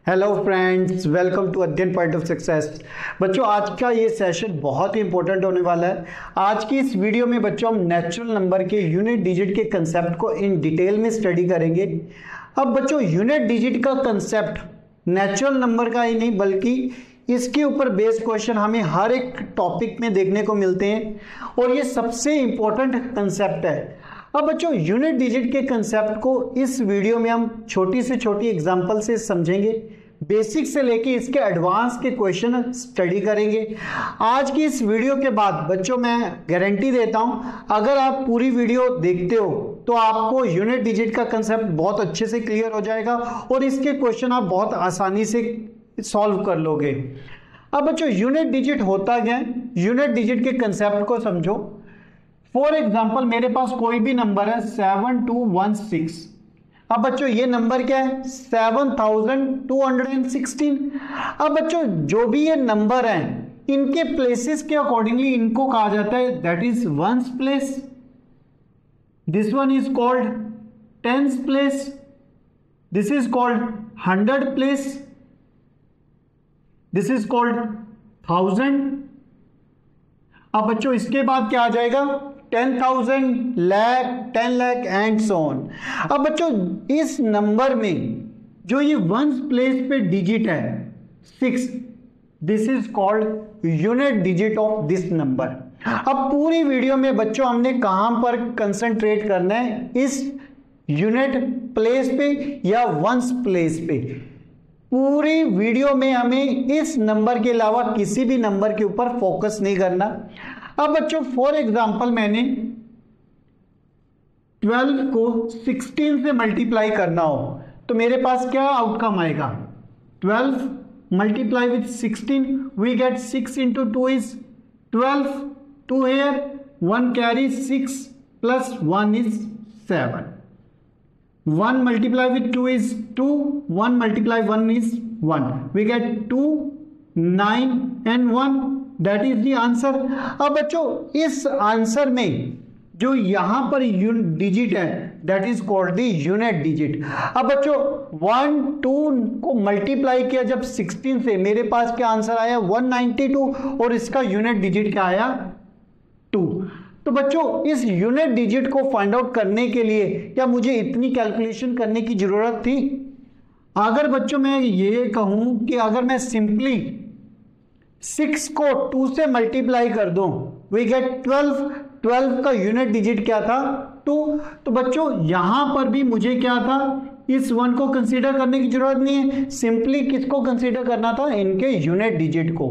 Hello friends, welcome to अध्ययन point of success. बच्चों, आज का ये सेशन बहुत ही इंपॉर्टेंट होने वाला है। आज की इस वीडियो में बच्चों हम नेचुरल नंबर के यूनिट डिजिट के कंसेप्ट को इन डिटेल में स्टडी करेंगे। अब बच्चों, यूनिट डिजिट का कंसेप्ट नेचुरल नंबर का ही नहीं बल्कि इसके ऊपर बेस्ड क्वेश्चन हमें हर एक टॉपिक में देखने को मिलते हैं और ये सबसे इंपॉर्टेंट कंसेप्ट है। अब बच्चों, यूनिट डिजिट के कंसेप्ट को इस वीडियो में हम छोटी से छोटी एग्जांपल से समझेंगे, बेसिक से लेके इसके एडवांस के क्वेश्चन स्टडी करेंगे। आज की इस वीडियो के बाद बच्चों मैं गारंटी देता हूं, अगर आप पूरी वीडियो देखते हो तो आपको यूनिट डिजिट का कंसेप्ट बहुत अच्छे से क्लियर हो जाएगा और इसके क्वेश्चन आप बहुत आसानी से सॉल्व कर लोगे। अब बच्चों, यूनिट डिजिट होता क्या है, यूनिट डिजिट के कंसेप्ट को समझो। फॉर एग्जाम्पल, मेरे पास कोई भी नंबर है 7216। अब बच्चों ये नंबर क्या है, 7216। अब बच्चों जो भी ये नंबर है इनके प्लेसेस के अकॉर्डिंगली इनको कहा जाता है that is ones place, this one is called tens place, this is called hundred place, this is called thousand. अब बच्चों इसके बाद क्या आ जाएगा, 10,000, lakh, 10 lakh and so on. अब बच्चों इस नंबर में जो ये वंस प्लेस पे डिजिट है 6, this is called unit digit of this number. अब पूरी वीडियो में बच्चों हमने कहां पर कंसंट्रेट करना है, इस यूनिट प्लेस पे या वंस प्लेस पे। पूरी वीडियो में हमें इस नंबर के अलावा किसी भी नंबर के ऊपर फोकस नहीं करना। अब बच्चों फॉर एग्जांपल मैंने 12 को 16 से मल्टीप्लाई करना हो तो मेरे पास क्या आउटकम आएगा, 12 multiply with 16 we get 6 into 2 is 12, 2 here, 1 carry 6 plus 1 is 7, 1 multiply with 2 is 2, 1 multiply 1 is 1, we get 2, 9 and 1, that is the answer. अब बच्चों इस आंसर में जो यहां पर डिजिट है that is called the unit digit. अब बच्चों 1 2 को मल्टीप्लाई किया जब 16 से, मेरे पास क्या आंसर आया 192 और इसका यूनिट डिजिट क्या आया 2। तो बच्चों इस यूनिट डिजिट को फाइंड आउट करने के लिए क्या मुझे इतनी कैलकुलेशन करने की जरूरत थी? अगर बच्चों मैं ये कहूं कि अगर मैं सिंपली 6 को 2 से मल्टीप्लाई कर दूं वी गेट 12, 12 का यूनिट डिजिट क्या था 2। तो बच्चों यहां पर भी मुझे क्या था, इस 1 को कंसीडर करने की जरूरत नहीं है, सिंपली किसको कंसीडर करना था, इनके यूनिट डिजिट को।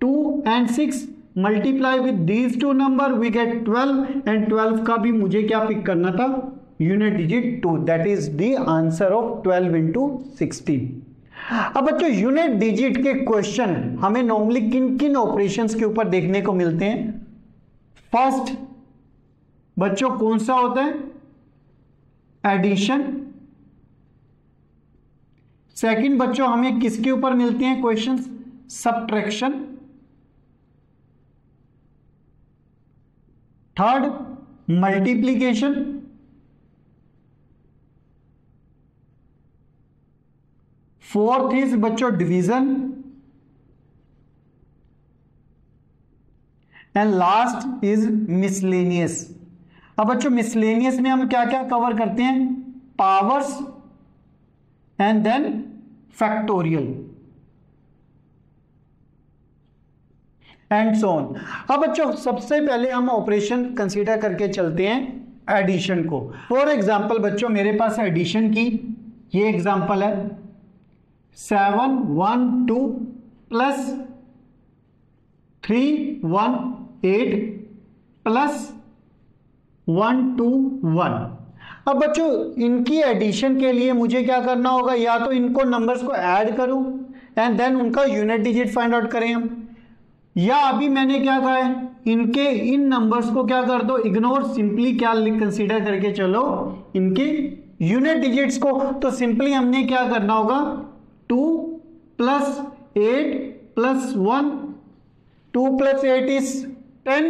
2 and 6 multiply with these two number we get 12 and 12 का भी मुझे क्या पिक करना था, unit digit 2, that is the answer of 12 into 16। अब बच्चों यूनिट डिजिट के क्वेश्चन हमें नॉर्मली किन किन ऑपरेशंस के ऊपर देखने को मिलते हैं। फर्स्ट बच्चों कौन सा होता है, एडिशन। सेकंड बच्चों हमें किसके ऊपर मिलते हैं questions, subtraction. Third multiplication. Fourth is बच्चों division and last is miscellaneous. अब बच्चों मिसलेनियस में हम क्या क्या कवर करते हैं, powers and then factorial and so on. अब बच्चों सबसे पहले हम ऑपरेशन कंसीडर करके चलते हैं एडिशन को। फॉर एग्जांपल बच्चों मेरे पास एडिशन की ये एग्जांपल है 712 प्लस 318 प्लस 121। अब बच्चों इनकी एडिशन के लिए मुझे क्या करना होगा, या तो इनको नंबर्स को ऐड करूं एंड देन उनका यूनिट डिजिट फाइंड आउट करें हम, या अभी मैंने क्या कहा है, इनके इन नंबर्स को क्या कर दो, इग्नोर, सिंपली क्या कंसीडर करके चलो इनके यूनिट डिजिट्स को। तो सिंपली हमने क्या करना होगा, 2 plus 8 plus 1, 2 plus 8 is 10,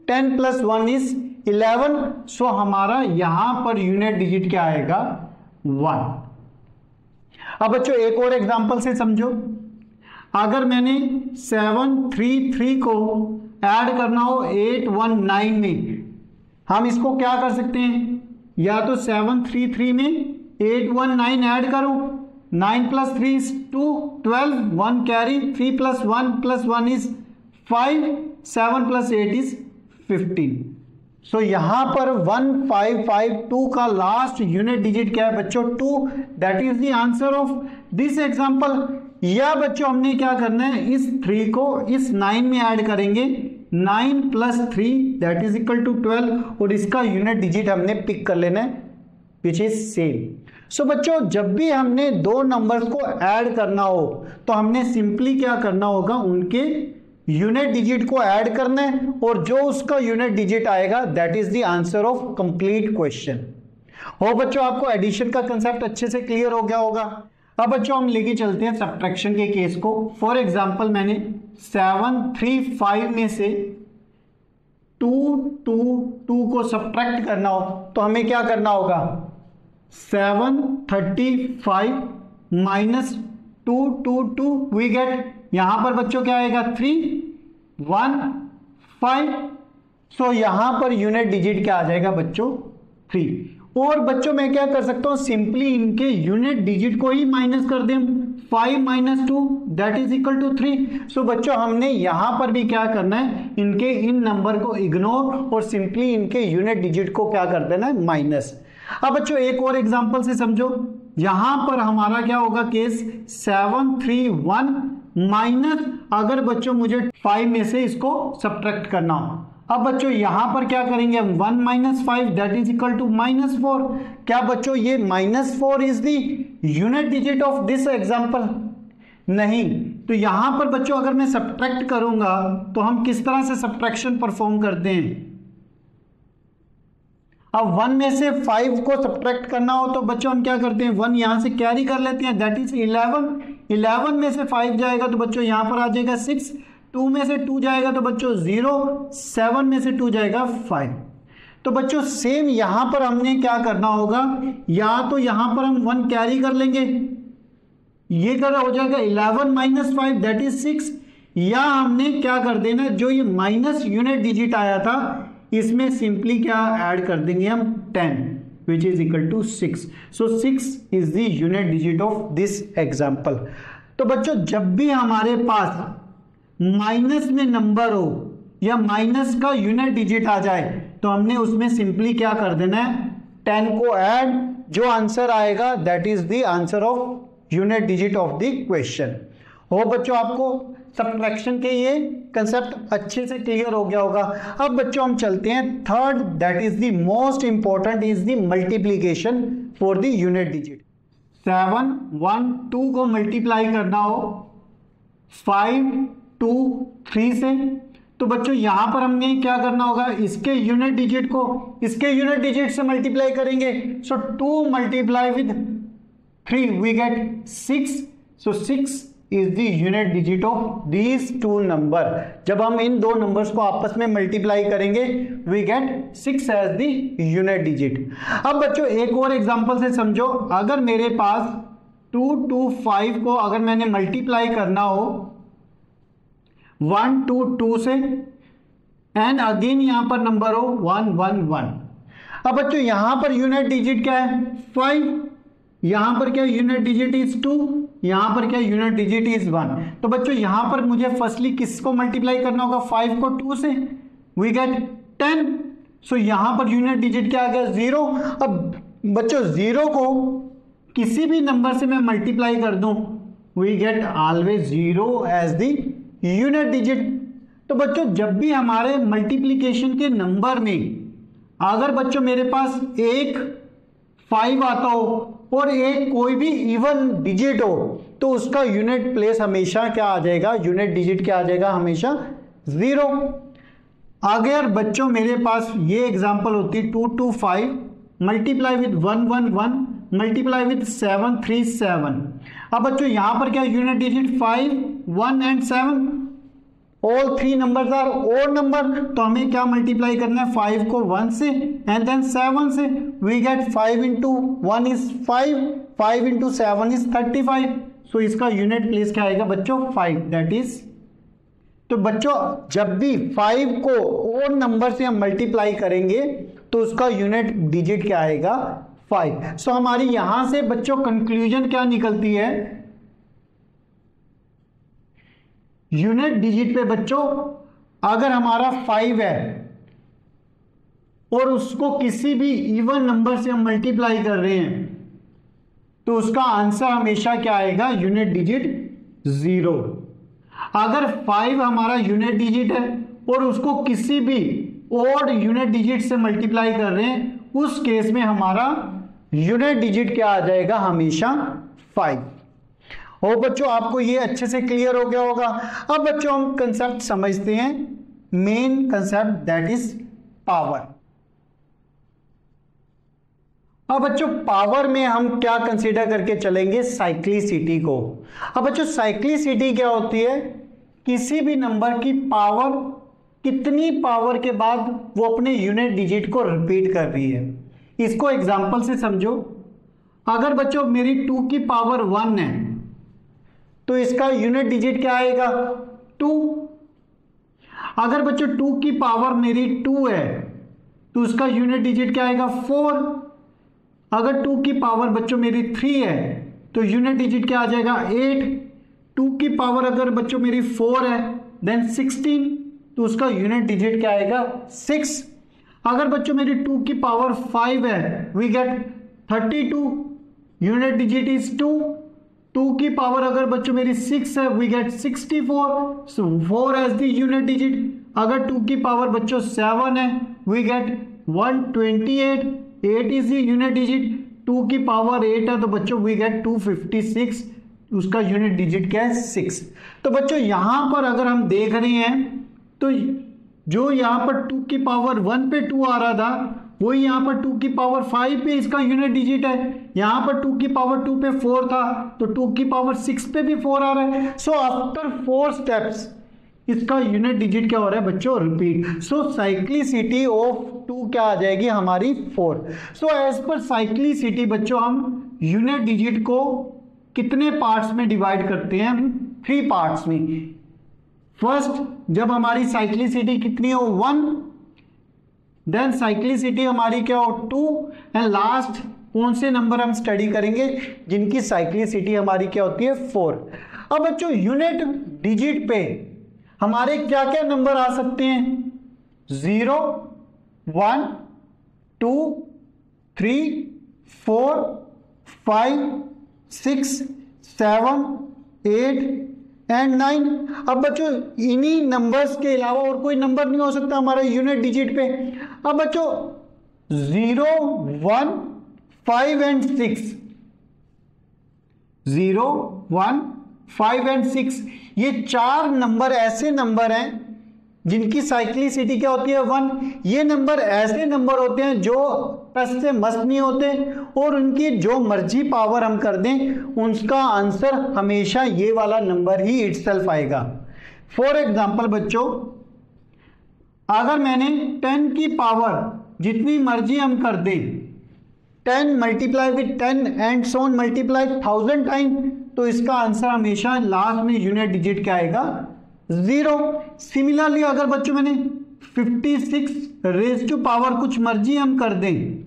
10 plus 1 is 11। सो हमारा यहां पर यूनिट डिजिट क्या आएगा 1। अब बच्चों एक और एग्जांपल से समझो, अगर मैंने 733 को ऐड करना हो 819 में, हम इसको क्या कर सकते हैं, या तो 733 में 819 ऐड करो, 9 + 3 is 2, 12, 1 कैरी, 3 + 1 + 1 is 5, 7 + 8 is 15। सो यहां पर 1552 का लास्ट यूनिट डिजिट क्या है बच्चों, 2, that is the answer of this example. या बच्चों हमने क्या करना है, इस 3 को इस 9 में ऐड करेंगे, 9 + 3 दैट इज इक्वल टू 12, और इसका यूनिट डिजिट हमने पिक कर लेना है विच इज सेम। सो बच्चों जब भी हमने दो नंबर्स को ऐड करना हो तो हमने सिंपली क्या करना होगा, उनके यूनिट डिजिट को ऐड करना है, और जो उसका यूनिट डिजिट आएगा that is the answer of complete question. हो बच्चों आपको एडिशन का कंसेप्ट अच्छे से क्लियर हो गया होगा। अब बच्चों हम लेके चलते हैं सब्ट्रैक्शन के केस को। फॉर एग्जांपल मैंने 735 में से 222 को सब्ट्रैक्ट करना हो तो हमें क्या करना होगा, 735 - 222 वी गेट, यहां पर बच्चों क्या आएगा 315। सो यहां पर यूनिट डिजिट क्या आ जाएगा बच्चों 3। और बच्चों मैं क्या कर सकता हूं, सिंपली इनके यूनिट डिजिट को ही माइनस कर दें, 5 - 2 दैट इज इक्वल टू 3। सो बच्चों हमने यहां पर भी क्या करना है, इनके इन नंबर को इग्नोर और सिंपली इनके यूनिट डिजिट को क्या कर देना है, माइनस। अब बच्चों एक और एग्जांपल से समझो, यहां पर हमारा क्या होगा केस, 731 माइनस, अगर बच्चों मुझे 5 में से इसको सब्ट्रैक्ट करना हो, अब बच्चों यहां पर क्या करेंगे, 1 - 5 दैट इज इक्वल टू -4। क्या बच्चों ये -4 is the unit digit of this example, नहीं। तो यहां पर बच्चों अगर मैं सब्ट्रैक्ट करूंगा तो हम किस तरह से सब्ट्रैक्शन परफॉर्म करते हैं, अब 1 में से 5 को सब्ट्रैक्ट करना हो तो बच्चों हम क्या करते हैं, 1 यहां से कैरी कर लेते हैं दैट इज 11, 11 में से 5 जाएगा तो बच्चों यहां पर आ जाएगा 6, 2 में से 2 जाएगा तो बच्चों 0, 7 में से 2 जाएगा 5। तो बच्चों सेम यहां पर हमने क्या करना होगा, या तो यहां पर हम 1 कैरी कर लेंगे, ये कर हो जाएगा 11 - 5 दैट इज 6, या हमने क्या कर देना, जो ये माइनस यूनिट डिजिट आया था इसमें सिंपली क्या ऐड कर देंगे हम 10 which is equal to 6। So 6 is the unit digit of this example. तो बच्चों जब भी हमारे पास माइनस में नंबर हो या माइनस का यूनिट डिजिट आ जाए तो हमने उसमें सिंपली क्या कर देना है, 10 को ऐड, जो आंसर आएगा that is the answer of unit digit of the question. हो बच्चों आपको सब्ट्रैक्शन के ये कंसेप्ट अच्छे से क्लियर हो गया होगा। अब बच्चों हम चलते हैं third, that is the most important, is the multiplication for the unit digit. 712 को मल्टीप्लाई करना हो 523 से, तो बच्चों यहां पर हमने क्या करना होगा, इसके यूनिट डिजिट को इसके यूनिट डिजिट से मल्टीप्लाई करेंगे। सो 2 × with 3 we get 6। So 6 is the unit digit of these two number। जब हम इन दो नंबर्स को आपस में मल्टीप्लाई करेंगे we get 6 as the unit digit। अब बच्चों एक और एग्जांपल से समझो, अगर मेरे पास 225 को अगर मैंने मल्टीप्लाई करना हो 122 से, एंड अगेन यहां पर नंबर हो 111। अब बच्चों यहां पर यूनिट डिजिट क्या है 5, यहां पर क्या यूनिट डिजिट इज 2, यहां पर क्या यूनिट डिजिट इज 1। तो बच्चों यहां पर मुझे फर्स्टली किसको मल्टीप्लाई करना होगा, 5 को 2 से, वी गेट 10। सो यहां पर यूनिट डिजिट क्या आ गया 0। अब बच्चों 0 को किसी भी नंबर से मैं मल्टीप्लाई कर दूं we get always 0 as the unit digit. तो बच्चों जब भी हमारे मल्टीप्लीकेशन के नंबर में अगर बच्चों मेरे पास एक 5 आता हो और एक कोई भी इवन डिजिट हो तो उसका यूनिट प्लेस हमेशा क्या आ जाएगा, यूनिट डिजिट क्या आ जाएगा, हमेशा 0। अगर बच्चों मेरे पास ये एग्जांपल होती 225 मल्टीप्लाई विद 111 मल्टीप्लाई विद 737। अब बच्चों यहां पर क्या unit digit 5, 1 and 7, all three numbers are odd number, तो हमें क्या मल्टीप्लाई करना है 5 को 1 से एंड देन 7 से, we get 5 into 1 is 5, 5 into 7 is 35, so इसका यूनिट प्लेस क्या आएगा बच्चों 5, दैट इज। तो बच्चों जब भी 5 को ओड नंबर से हम मल्टीप्लाई करेंगे तो उसका यूनिट डिजिट क्या आएगा 5। सो हमारी यहां से बच्चों कंक्लूजन क्या निकलती है, यूनिट डिजिट पे बच्चों अगर हमारा 5 है और उसको किसी भी इवन नंबर से हम मल्टीप्लाई कर रहे हैं तो उसका आंसर हमेशा क्या आएगा, यूनिट डिजिट 0। अगर 5 हमारा यूनिट डिजिट है और उसको किसी भी ऑड यूनिट डिजिट से मल्टीप्लाई कर रहे हैं, उस केस में हमारा यूनिट डिजिट क्या आ जाएगा, हमेशा 5। और बच्चों आपको ये अच्छे से क्लियर हो गया होगा। अब बच्चों हम कंसेप्ट समझते हैं, main concept that is power. अब बच्चों पावर में हम क्या कंसीडर करके चलेंगे, साइक्लिसिटी को। अब बच्चों साइक्लिसिटी क्या होती है, किसी भी नंबर की पावर कितनी पावर के बाद वो अपने यूनिट डिजिट को रिपीट कर रही है। इसको एग्जांपल से समझो, अगर बच्चों मेरी 2 की पावर 1 है तो इसका यूनिट डिजिट क्या आएगा 2। अगर बच्चों 2 की पावर मेरी 2 है तो उसका यूनिट डिजिट क्या आएगा 4। अगर 2 की पावर बच्चों मेरी 3 है तो यूनिट डिजिट क्या आ जाएगा 8। 2 की पावर अगर बच्चों मेरी 4 है देन 16, तो उसका यूनिट डिजिट क्या आएगा 6। अगर बच्चों मेरी 2 की पावर 5 है we get 32, unit digit is 2। 2 की पावर अगर बच्चों मेरी 6 है we get 64, so 4 as the unit digit. अगर 2 की पावर बच्चों 7 है we get 128, 8 is the unit digit. 2 की पावर 8 है तो बच्चों वी गेट 256, उसका यूनिट डिजिट क्या है 6। तो बच्चों यहां पर अगर हम देख रहे हैं तो जो यहां पर 2 की पावर 1 पे 2 आ रहा था वही यहां पर 2 की पावर 5 पे इसका यूनिट डिजिट है। यहां पर 2 की पावर 2 पे 4 था तो 2 की पावर 6 पे भी 4 आ रहा है। सो आफ्टर 4 स्टेप्स इसका यूनिट डिजिट क्या हो रहा है बच्चों, रिपीट। सो साइक्लिसिटी ऑफ 2 क्या आ जाएगी हमारी 4। सो एज पर साइक्लिसिटी बच्चों हम यूनिट डिजिट को कितने पार्ट्स में डिवाइड करते हैं, 3 पार्ट्स में। फर्स्ट जब हमारी साइक्लिसिटी कितनी हो 1, देन साइक्लिसिटी हमारी क्या हो 2, एंड लास्ट कौन से नंबर हम स्टडी करेंगे जिनकी साइक्लिसिटी हमारी क्या होती है 4। अब बच्चों यूनिट डिजिट पे हमारे क्या क्या नंबर आ सकते हैं, 0, 1, 2, 3, 4, 5, 6, 7, 8 एंड 9। अब बच्चों इन्हीं नंबर्स के अलावा और कोई नंबर नहीं हो सकता हमारा यूनिट डिजिट पे। अब बच्चों 0, 1, 5 एंड 6, 0, 1, 5 एंड 6 ये 4 नंबर ऐसे नंबर हैं जिनकी साइक्लिसिटी क्या होती है 1। ये नंबर ऐसे नंबर होते हैं जो प्लस से मस्त नहीं होते और उनकी जो मर्जी पावर हम कर दें उनका आंसर हमेशा ये वाला नंबर ही इटसेल्फ आएगा। फॉर एग्जांपल बच्चों अगर मैंने 10 की पावर जितनी मर्जी हम कर दें 10 multiply with 10 and so on multiply 1000 time, तो इसका आंसर हमेशा लास्ट में यूनिट डिजिट क्या आएगा 0। सिमिलरली अगर बच्चों मैंने 56 रेज टू पावर कुछ मर्जी हम कर दें,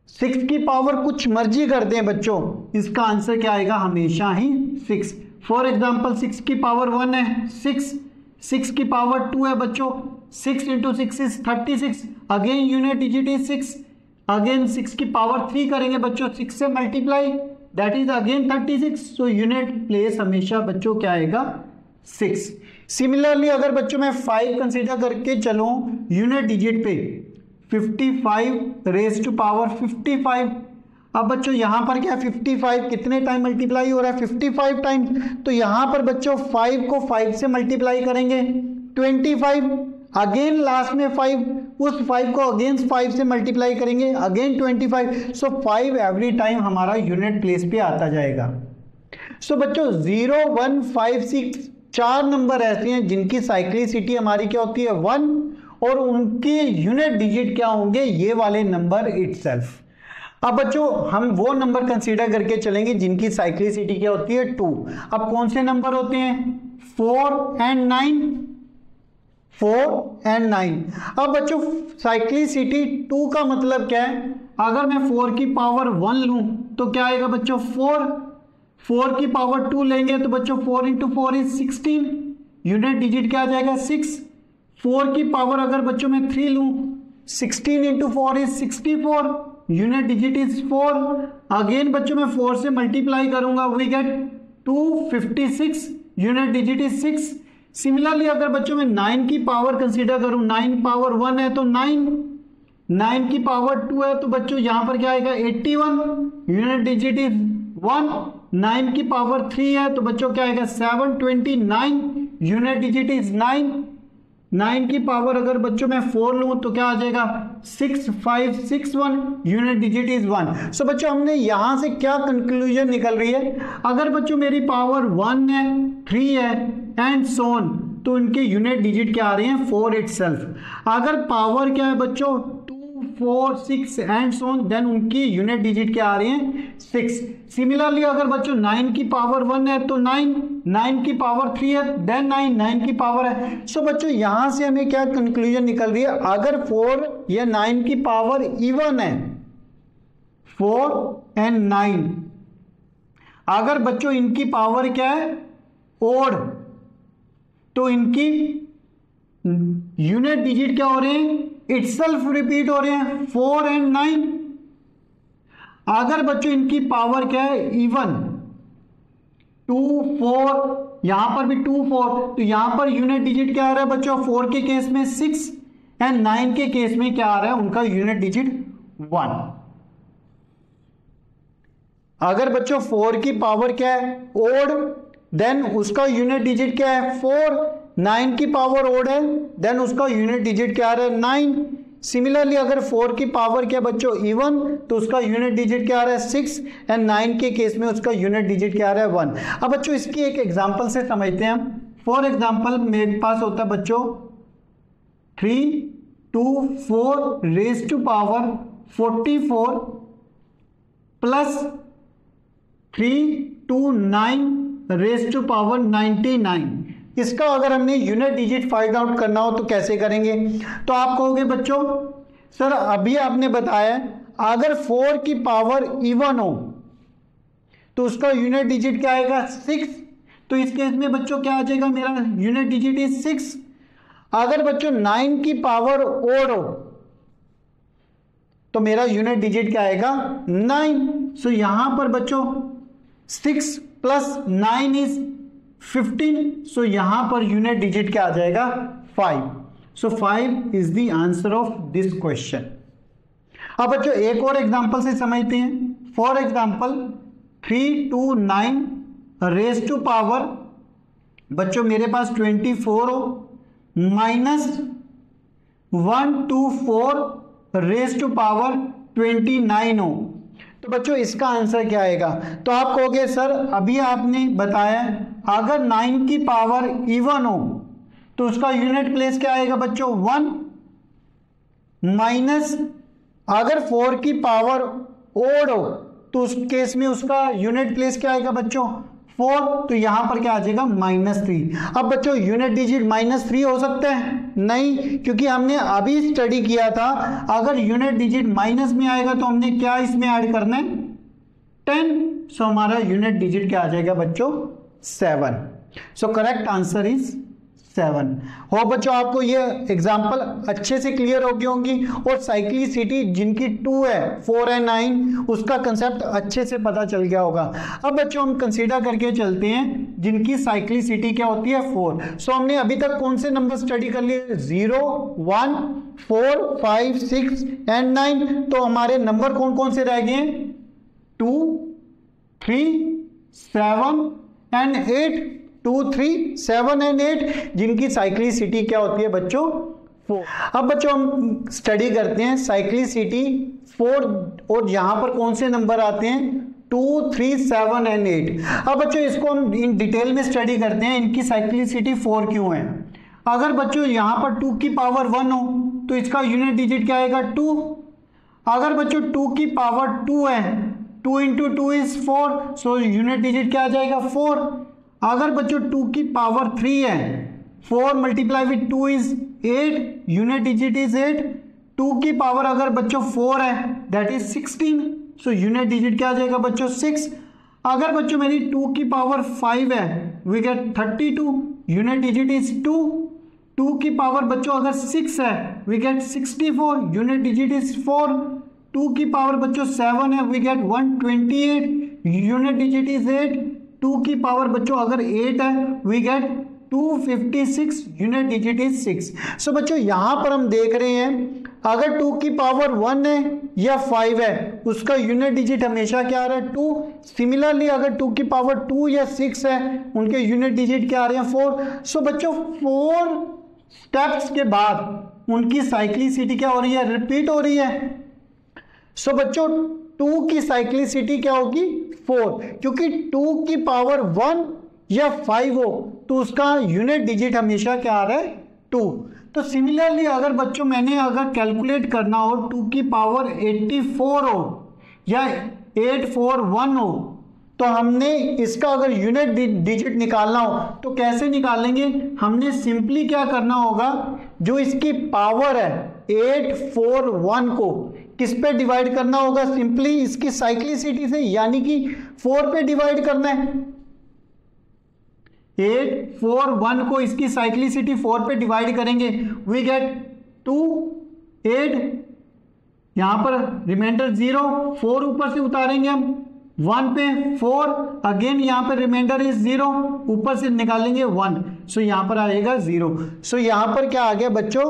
6 की पावर कुछ मर्जी कर दें बच्चों, इसका आंसर क्या आएगा हमेशा ही 6। फॉर एग्जांपल 6 की पावर 1 है 6, 6 की पावर 2 है बच्चों, 6 into 6 is 36, again unit digit is 6। Again 6 की पावर 3 करेंगे बच्चों 6 से multiply, that is again 36, so unit place हमेशा बच्चों क्या आएगा 6। सिमिलरली अगर बच्चों मैं 5 कंसीडर करके चलूं यूनिट डिजिट पे 55 रेज टू पावर 55। अब बच्चों यहां पर क्या 55 कितने टाइम मल्टीप्लाई हो रहा है 55 टाइम, तो यहां पर बच्चों 5 को 5 से मल्टीप्लाई करेंगे 25, अगेन लास्ट में 5, उस 5 को अगेन 5 से मल्टीप्लाई करेंगे अगेन 25, सो 5 एवरी टाइम हमारा यूनिट प्लेस पे आता जाएगा। सो बच्चों 0, 1, 5, 6 4 नंबर ऐसे हैं जिनकी साइक्लिसिटी हमारी क्या होती है 1 और उनके यूनिट डिजिट क्या होंगे ये वाले नंबर इटसेल्फ। अब बच्चों हम वो नंबर कंसीडर करके चलेंगे जिनकी साइक्लिसिटी क्या होती है 2। अब कौन से नंबर होते हैं 4 एंड 9, 4 एंड 9। अब बच्चों साइक्लिसिटी 2 का मतलब क्या है, अगर मैं 4 की पावर 1 लूं तो क्या आएगा बच्चों 4 की पावर 2 लेंगे तो बच्चों 4 इंटू 4 इज 16, यूनिट डिजिट क्या आ जाएगा 6। 4 की पावर अगर बच्चों मैं 3 लूं 16 into 4 is 64, unit digit is 4। Again बच्चों मैं 4 से मल्टीप्लाई करूंगा we get 256, unit digit is 6। Similarly अगर बच्चों मैं 9 की पावर कंसीडर करूं, 9 पावर 1 है तो 9 की पावर 2 है तो बच्चों यहां पर क्या आएगा 81, यूनिट डिजिट इज 1। 9 की पावर 3 है तो बच्चों क्या आएगा 729, यूनिट डिजिट इज 9। 9 की पावर अगर बच्चों मैं 4 लूं तो क्या आ जाएगा 6561, यूनिट डिजिट इज 1। सो बच्चों हमने यहां से क्या कंक्लूजन निकल रही है, अगर बच्चों मेरी पावर 1 है 3 है एंड सो ऑन तो उनके यूनिट डिजिट क्या आ रहे हैं 4 इटसेल्फ। अगर पावर क्या है बच्चों 2 4 6 एंड सो ऑन देन उनकी यूनिट डिजिट क्या आ रही है 6। सिमिलरली अगर बच्चों 9 की पावर 1 है तो 9 की पावर 3 है देन 9 की पावर है। सो बच्चों यहां से हमें क्या कंक्लूजन निकल रही है, अगर 4 या 9 की पावर इवन है 4 एंड 9, अगर बच्चों इनकी पावर क्या है ओड तो इनकी यूनिट डिजिट क्या हो रहे हैं इटसेल्फ रिपीट हो रहे हैं 4 एंड 9। अगर बच्चों इनकी पावर क्या है इवन 2 4, यहां पर भी 2 4 तो यहां पर यूनिट डिजिट क्या आ रहा है बच्चों 4 के केस में 6 एंड 9 के केस में क्या आ रहा है उनका यूनिट डिजिट 1। अगर बच्चों 4 की पावर क्या है ओड देन उसका यूनिट डिजिट क्या है 4, 9 की पावर ओड है देन उसका यूनिट डिजिट क्या आ रहा है 9। सिमिलरली अगर 4 की पावर क्या बच्चों इवन तो उसका यूनिट डिजिट क्या आ रहा है 6 एंड 9 के केस में उसका यूनिट डिजिट क्या आ रहा है 1। अब बच्चों इसकी एक एग्जांपल से समझते हैं हम। फॉर एग्जांपल मेरे पास होता है बच्चों 3 2 4 raise to power 44 plus 3 2 9 raise to power 99। इसका अगर हमने यूनिट डिजिट फाइंड आउट करना हो तो कैसे करेंगे, तो आप कहोगे बच्चों सर अभी आपने बताया अगर 4 की पावर इवन हो तो उसका यूनिट डिजिट क्या आएगा 6, तो इस केस में बच्चों क्या आ जाएगा मेरा यूनिट डिजिट इज 6। अगर बच्चों 9 की पावर ओड हो तो मेरा यूनिट डिजिट क्या आएगा 9। सो यहां पर बच्चों 6 प्लस 9 इज 15, सो यहां पर यूनिट डिजिट क्या आ जाएगा 5। So 5 is the answer of this question. अब बच्चों एक और एग्जांपल से समझते हैं। For example 3 2 9 raise to power बच्चों मेरे पास 24 हो माइनस 1 2 4 रेज टू पावर 29 हो, तो बच्चों इसका आंसर क्या आएगा। तो आप कहोगे सर अभी आपने बताया अगर 9 की पावर इवन हो तो उसका यूनिट प्लेस क्या आएगा बच्चों 1 माइनस अगर 4 की पावर ओड हो तो उस केस में उसका यूनिट प्लेस क्या आएगा बच्चों 4, तो यहां पर क्या आ जाएगा -3। अब बच्चों यूनिट डिजिट -3 हो सकता है नहीं, क्योंकि हमने अभी स्टडी किया था अगर यूनिट डिजिट माइनस में आएगा तो हमने क्या इसमें ऐड करना है 10। सो हमारा यूनिट डिजिट क्या आ जाएगा बच्चों 7। So correct answer is 7। हो बच्चों आपको ये एग्जाम्पल अच्छे से क्लियर हो गई होंगी और साइक्लिसिटी जिनकी 2 है 4 एंड 9 उसका कंसेप्ट अच्छे से पता चल गया होगा। अब बच्चों हम कंसीडर करके चलते हैं जिनकी साइक्लिसिटी क्या होती है 4। सो हमने अभी तक कौन से नंबर स्टडी कर लिए 0 1 4 5 6 एंड 9। तो हमारे नंबर कौन कौन से रह गए 2 3 7 एंड 8, 2 3 7 एंड 8 जिनकी साइक्लिसिटी क्या होती है बच्चों 4। अब बच्चों हम स्टडी करते हैं साइक्लिसिटी 4 और यहां पर कौन से नंबर आते हैं 2, 3, 7 एंड 8। अब बच्चों इसको हम इन डिटेल में स्टडी करते हैं, इनकी साइक्लिसिटी 4 क्यों है। अगर बच्चों यहाँ पर 2 की पावर 1 हो तो इसका यूनिट डिजिट क्या आएगा 2। अगर बच्चों 2 की पावर 2 है, 2 into 2 is 4, so unit digit क्या आ जाएगा 4। अगर बच्चों 2 की पावर 3 है, 4 multiply with 2 is 8, unit digit is 8। 2 की पावर अगर बच्चों 4 है that is 16, so unit digit क्या आ जाएगा बच्चों 6। अगर बच्चों मेरी 2 की पावर 5 है we get 32, unit digit is 2। 2 की पावर बच्चों अगर 6 है we get 64, unit digit is 4। 2 की पावर बच्चों 7 है we get 128, unit digit is 8। 2 की पावर बच्चों अगर 8 है we get 256, unit digit is 6। So बच्चों यहां पर हम देख रहे हैं अगर 2 की पावर 1 है या 5 है उसका यूनिट डिजिट हमेशा क्या आ रहा है 2। सिमिलरली अगर 2 की पावर 2 या 6 है उनके यूनिट डिजिट क्या आ रहे हैं 4। सो बच्चों 4 स्टेप्स के बाद उनकी साइक्लिसिटी क्या हो रही है, रिपीट हो रही है। सो बच्चों 2 की साइक्लिसिटी क्या होगी 4, क्योंकि 2 की पावर 1 या 5 हो तो उसका यूनिट डिजिट हमेशा क्या आ रहा है 2। तो सिमिलरली अगर बच्चों मैंने अगर कैलकुलेट करना हो 2 की पावर 84 हो या 841 हो तो हमने इसका अगर यूनिट डिजिट निकालना हो तो कैसे निकालेंगे, हमने सिंपली क्या करना होगा, जो इसकी पावर है 841 को किस पे डिवाइड करना होगा, सिंपली इसकी साइक्लिसिटी से, यानी कि 4 पे डिवाइड करना है। 841 को इसकी साइक्लिसिटी 4 पे डिवाइड करेंगे वी गेट 2, 8, यहां पर रिमाइंडर 0, 4 ऊपर से उतारेंगे हम 1 पे 4, अगेन यहां पर रिमाइंडर इज 0, ऊपर से निकालेंगे 1, सो यहां पर आएगा 0। सो यहां पर क्या आ गया बच्चों,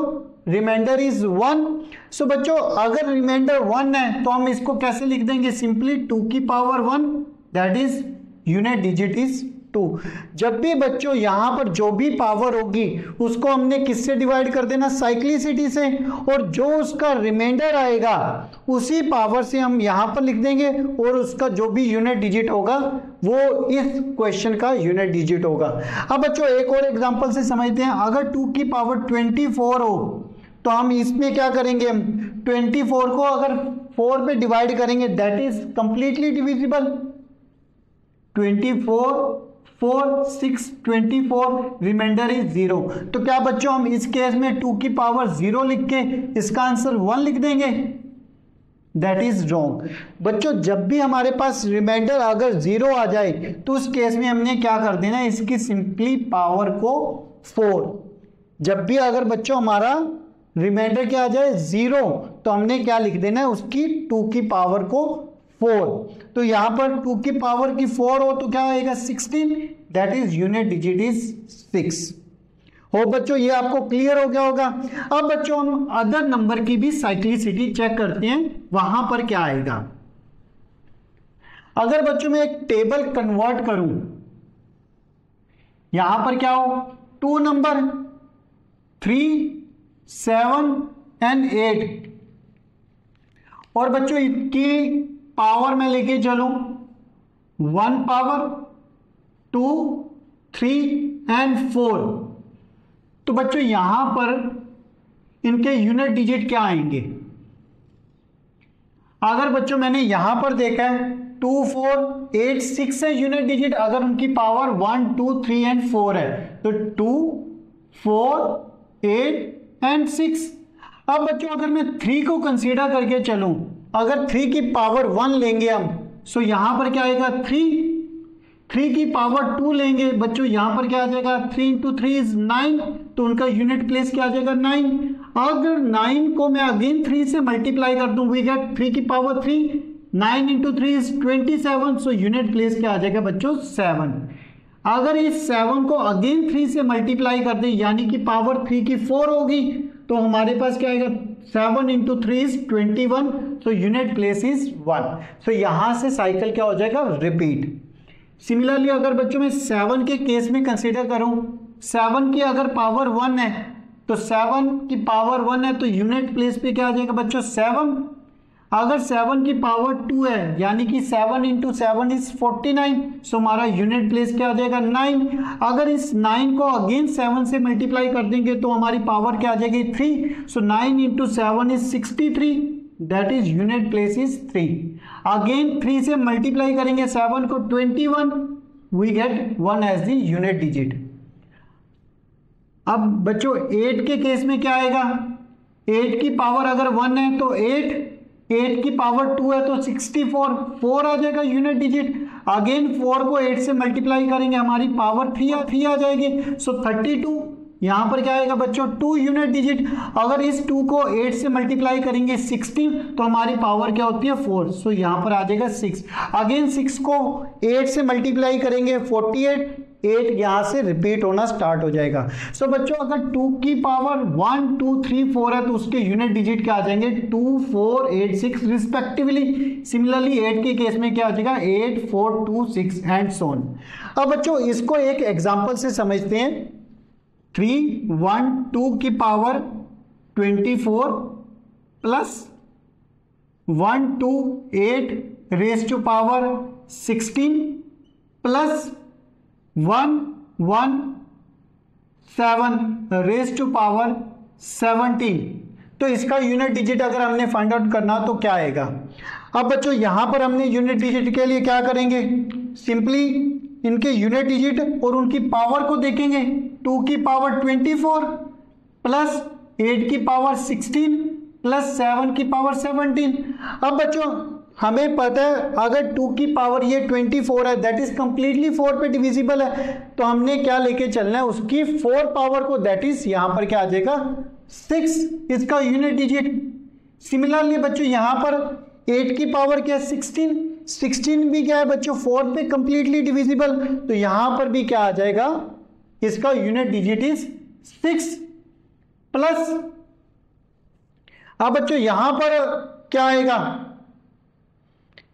रिमाइंडर इज 1। सो बच्चों अगर रिमाइंडर 1 है तो हम इसको कैसे लिख देंगे, सिंपली 2 की power 1 that is unit digit is 2। जब भी बच्चों यहां पर जो भी पावर होगी उसको हमने किससे डिवाइड कर देना, साइक्लिसिटी से, और जो उसका रिमाइंडर आएगा उसी पावर से हम यहां पर लिख देंगे और उसका जो भी यूनिट डिजिट होगा वो इस क्वेश्चन का यूनिट डिजिट होगा। अब बच्चों एक और एग्जांपल से समझते हैं, अगर 2 की पावर 24 हो तो हम इसमें क्या करेंगे, 24 को अगर 4 पे डिवाइड करेंगे that is completely divisible. 24 4 6 24, remainder is 0। तो क्या बच्चों हम इस केस में 2 की पावर 0 लिख के इसका आंसर 1 लिख देंगे, दैट इज रॉन्ग। बच्चों जब भी हमारे पास रिमाइंडर अगर 0 आ जाए तो उस केस में हमने क्या कर देना, इसकी सिंपली पावर को 4। जब भी अगर बच्चों हमारा रिमाइंडर क्या आ जाए 0 तो हमने क्या लिख देना है, उसकी 2 की पावर को 4। तो यहां पर 2 की पावर की 4 हो तो क्या आएगा 16, that is unit digit is 6। हो बच्चों ये आपको क्लियर हो गया होगा। अब बच्चों हम अदर नंबर की भी साइक्लिसिटी चेक करते हैं, वहां पर क्या आएगा। अगर बच्चों मैं एक टेबल कन्वर्ट करूं, यहां पर क्या हो 2 नंबर 3 7 एंड 8, और बच्चों इनकी पावर में लेके चलूं 1 पावर 2 3 एंड 4, तो बच्चों यहां पर इनके यूनिट डिजिट क्या आएंगे। अगर बच्चों मैंने यहां पर देखा है 2 4 8 6 है यूनिट डिजिट, अगर उनकी पावर 1 2 3 एंड 4 है तो 2 4 8 एंड 6। अब बच्चों अगर मैं 3 को कंसीडर करके चलूं, अगर 3 की पावर 1 लेंगे हम, सो यहां पर क्या आएगा 3 की पावर 2 लेंगे बच्चों, यहां पर क्या आ जाएगा 3 इंटू 3 इज 9, तो उनका यूनिट प्लेस क्या आ जाएगा 9। अगर 9 को मैं अगेन 3 से मल्टीप्लाई कर दूं वी गेट 3 की power 3, 9 into 3 is 27, so unit place क्या आ जाएगा बच्चों 7। अगर इस 7 को अगेन 3 से मल्टीप्लाई कर दें यानी कि पावर 3 की 4 होगी तो हमारे पास क्या आएगा 7 into 3 is 21, so unit place is 1। सो यहां से साइकिल क्या हो जाएगा रिपीट। सिमिलरली अगर बच्चों मैं 7 के केस में कंसीडर करूं, 7 की अगर पावर 1 है तो 7 की पावर 1 है तो यूनिट प्लेस पे क्या आ जाएगा बच्चों 7। अगर 7 की पावर 2 है यानी कि 7 इंटू 7 इज 49, सो हमारा यूनिट प्लेस क्या आ जाएगा 9। अगर इस 9 को अगेन 7 से मल्टीप्लाई कर देंगे तो हमारी पावर क्या आ जाएगी 3, so 9 into 7 is 63, that is unit place is 3। Again 3 से मल्टीप्लाई करेंगे 7 को 21, we get 1 as the unit digit. अब बच्चों 8 के केस में क्या आएगा, 8 की पावर अगर 1 है तो 8 की पावर 2 है तो 64, 4 आ जाएगा यूनिट डिजिट। अगेन 4 को 8 से मल्टीप्लाई करेंगे हमारी पावर 3 आ जाएगी, सो 32। यहाँ पर क्या आएगा बच्चों 2 यूनिट डिजिट। अगर इस 2 को 8 से मल्टीप्लाई करेंगे 16 तो हमारी पावर क्या होती है 4, सो यहाँ पर आ जाएगा 6। अगेन 6 को 8 से मल्टीप्लाई करेंगे 48, 8 यहाँ से रिपीट होना स्टार्ट हो जाएगा। सो बच्चों अगर 2 की पावर 1, 2, 3, 4 है तो उसके यूनिट डिजिट क्या आ जाएंगे 2, 4, 8, 6 रिस्पेक्टिवली। सिमिलरली 8 के केस में क्या आ जाएगा 8, 4, 2, 6 एंड सो ऑन। अब बच्चों इसको एक एग्जांपल से समझते हैं। 3, 1, 2 की power 24 plus 1, 2, 8 raise to power 16 plus 1, 1, 7 raise to power 17। तो इसका यूनिट डिजिट अगर हमने फाइंड आउट करना तो क्या आएगा। अब बच्चों यहां पर हमने यूनिट डिजिट के लिए क्या करेंगे, सिंपली इनके यूनिट डिजिट और उनकी पावर को देखेंगे। 2 की पावर 24 प्लस 8 की पावर 16 प्लस 7 की पावर 17। अब बच्चों हमें पता है अगर 2 की पावर ये 24 है दैट इज कंप्लीटली 4 पे डिविजिबल है, तो हमने क्या लेके चलना है उसकी 4 पावर को, दैट इज यहां पर क्या आ जाएगा 6, इसका यूनिट डिजिट। सिमिलरली बच्चों यहां पर 8 की पावर क्या है 16 भी क्या है बच्चों 4 पे कंप्लीटली डिविजिबल, तो यहां पर भी क्या आ जाएगा इसका यूनिट डिजिट इज 6 प्लस। अब बच्चों यहां पर क्या आएगा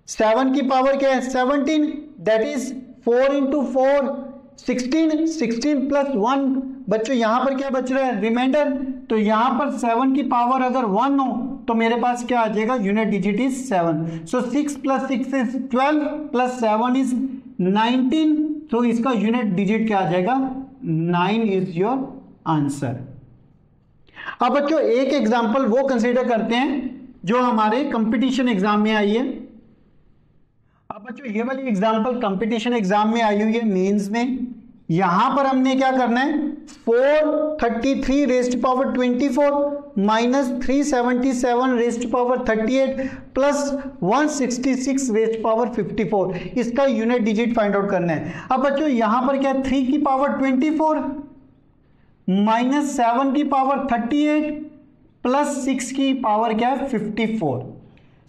7 की पावर क्या है 17, दैट इज 4 इंटू 4 16 प्लस 1। बच्चों यहां पर क्या बच रहा है रिमाइंडर, तो यहां पर 7 की पावर अगर 1 हो तो मेरे पास क्या आ जाएगा unit digit is 7, so 6 plus 6 is 12 plus 7 is 19, तो इसका यूनिट डिजिट क्या आ जाएगा 9 इज योर आंसर। अब बच्चों एक एग्जांपल वो कंसीडर करते हैं जो हमारे कंपटीशन एग्जाम में आई है। अब बच्चों ये वाली एग्जांपल कंपटीशन एग्जाम में आई हुई है मेंस में। यहां पर हमने क्या करना है 433 raise to power 24 minus 377 raise to power 38 plus 166 raise to power 54, इसका यूनिट डिजिट फाइंड आउट करना है। अब बच्चों यहां पर क्या 3 की पावर 24 माइनस 7 की पावर 38 प्लस 6 की पावर क्या है 54।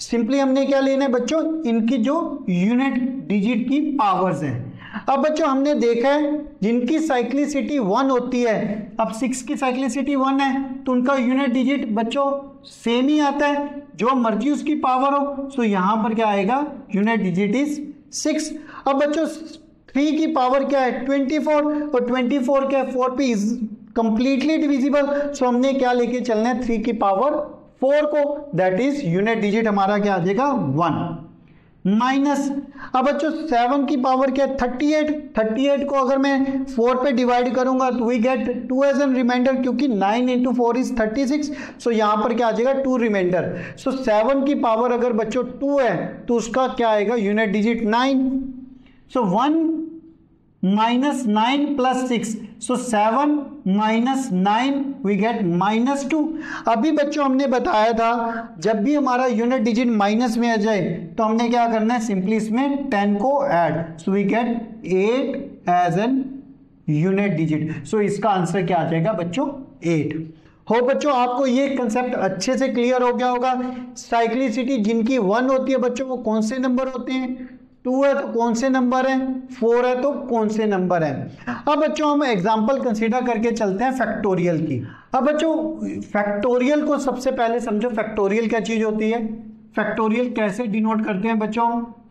सिंपली हमने क्या लेना है बच्चों इनकी जो यूनिट डिजिट की पावर्स हैं। अब बच्चों हमने देखा है जिनकी साइक्लिसिटी 1 होती है, अब 6 की साइक्लिसिटी 1 है तो उनका यूनिट डिजिट बच्चों सेम ही आता है, जो मर्जी उसकी पावर हो, सो यहां पर क्या आएगा यूनिट डिजिट इज 6। अब बच्चों 3 की पावर क्या है 24 और 24 क्या है 4 पे इज कंप्लीटली डिविजिबल, सो हमने क्या लेके चलना है 3 की पावर 4 को, दैट इज यूनिट डिजिट हमारा क्या आ जाएगा 1 माइनस। अब बच्चों 7 की पावर क्या है 38 को अगर मैं 4 पे डिवाइड करूंगा तो we get 2 as an remainder, क्योंकि 9 इंटू 4 इज 36, सो यहां पर क्या आ जाएगा 2 रिमाइंडर। सो 7 की पावर अगर बच्चों 2 है तो उसका क्या आएगा unit digit 9, so 1 minus 9 plus 6, so 7 minus 9 we get minus 2। अभी बच्चों हमने बताया था जब भी हमारा यूनिट डिजिट माइनस में आ जाए तो हमने क्या करना है सिंपली इसमें 10 को add, so we get 8 as an unit digit. So इसका आंसर क्या आ जाएगा बच्चों 8। हो बच्चों आपको ये कंसेप्ट अच्छे से क्लियर हो गया होगा। साइक्लिसिटी जिनकी 1 होती है बच्चों वो कौन से नंबर होते हैं, 2 है तो कौन से नंबर है, 4 है तो कौन से नंबर है। अब बच्चों हम एग्जांपल कंसीडर करके चलते हैं फैक्टोरियल की। अब बच्चों फैक्टोरियल को सबसे पहले समझो, फैक्टोरियल क्या चीज होती है, फैक्टोरियल कैसे डिनोट करते हैं बच्चों,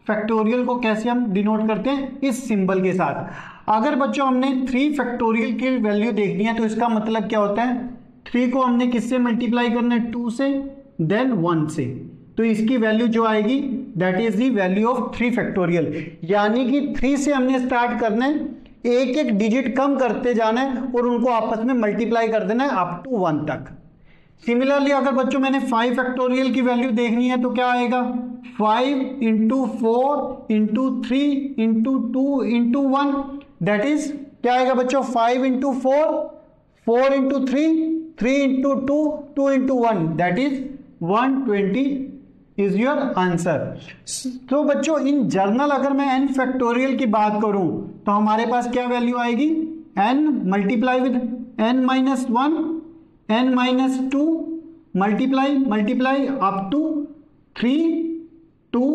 फैक्टोरियल को कैसे हम डिनोट करते हैं इस सिंबल के साथ। अगर बच्चों हमने 3 फैक्टोरियल की वैल्यू देखनी है तो इसका मतलब क्या होता है 3 को हमने किससे मल्टीप्लाई करना है 2 से, देन 1 से, तो इसकी वैल्यू जो आएगी that is the value of 3 factorial, यानी कि 3 से हमने स्टार्ट करना है, एक एक डिजिट कम करते जाना है और उनको आपस में मल्टीप्लाई कर देना है अप टू 1 तक। सिमिलरली अगर बच्चों मैंने 5 फैक्टोरियल की वैल्यू देखनी है तो क्या आएगा, 5 into 4 into 3 into 2 into 1, that is क्या आएगा बच्चों, 5 into 4, 4 into 3, 3 into 2, 2 into 1, that is 120 is your answer. तो बच्चों इन जनरल अगर मैं n फैक्टोरियल की बात करूं तो हमारे पास क्या वैल्यू आएगी, n multiply with n minus 1, n minus 2, multiply up to 3, 2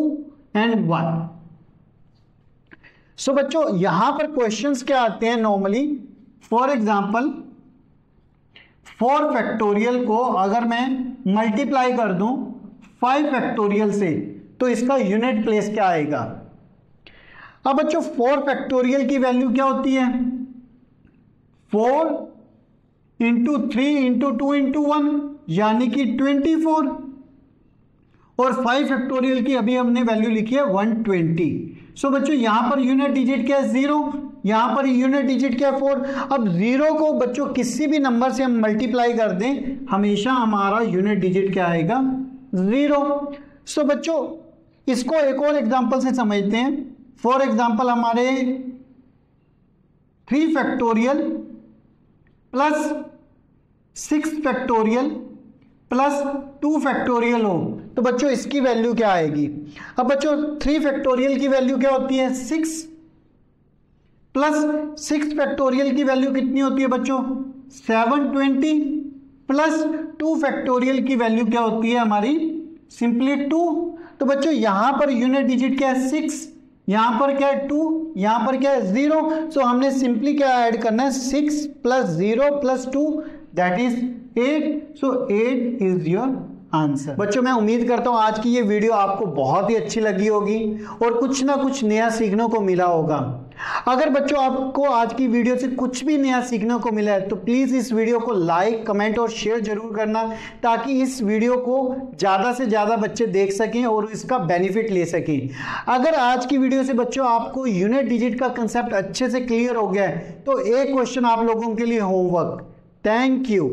and 1। So बच्चों यहां पर क्वेश्चंस क्या आते हैं नॉर्मली, फॉर एग्जांपल 4 फैक्टोरियल को अगर मैं मल्टीप्लाई कर दूं 5 फैक्टोरियल से तो इसका यूनिट प्लेस क्या आएगा। अब बच्चों 4 फैक्टोरियल की वैल्यू क्या होती है, 4 इंटू 3 इंटू 2 इंटू 1 यानी कि 24, और 5 फैक्टोरियल की अभी हमने वैल्यू लिखी है 120। सो बच्चों यहां पर यूनिट डिजिट क्या है, 0, यहां पर यूनिट डिजिट क्या है, 4। अब 0 को बच्चों किसी भी नंबर से हम मल्टीप्लाई कर दें हमेशा हमारा यूनिट डिजिट क्या आएगा, 0। सो बच्चों इसको एक और एग्जांपल से समझते हैं। फॉर एग्जांपल हमारे 3 factorial plus 6 factorial plus 2 factorial हो तो बच्चों इसकी वैल्यू क्या आएगी। अब बच्चों 3 फैक्टोरियल की वैल्यू क्या होती है, 6, प्लस 6 फैक्टोरियल की वैल्यू कितनी होती है बच्चों, 720, प्लस 2 फैक्टोरियल की वैल्यू क्या होती है हमारी, सिंपली 2। तो बच्चों यहां पर यूनिट डिजिट क्या है, 6, यहां पर क्या है 2, यहां पर क्या है 0। सो हमने सिंपली क्या ऐड करना है, 6 plus 0 plus 2 that is 8। So 8 is your answer. बच्चों मैं उम्मीद करता हूं आज की ये वीडियो आपको बहुत ही अच्छी लगी होगी और कुछ ना कुछ नया सीखने को मिला होगा। अगर बच्चों आपको आज की वीडियो से कुछ भी नया सीखने को मिला है तो प्लीज़ इस वीडियो को लाइक, कमेंट और शेयर जरूर करना ताकि इस वीडियो को ज़्यादा से ज़्यादा बच्चे देख सकें और इसका बेनिफिट ले सकें। अगर आज की वीडियो से बच्चों आपको यूनिट डिजिट का कंसेप्ट अच्छे से क्लियर हो गया है तो एक क्वेश्चन आप लोगों के लिए होमवर्क। Thank you.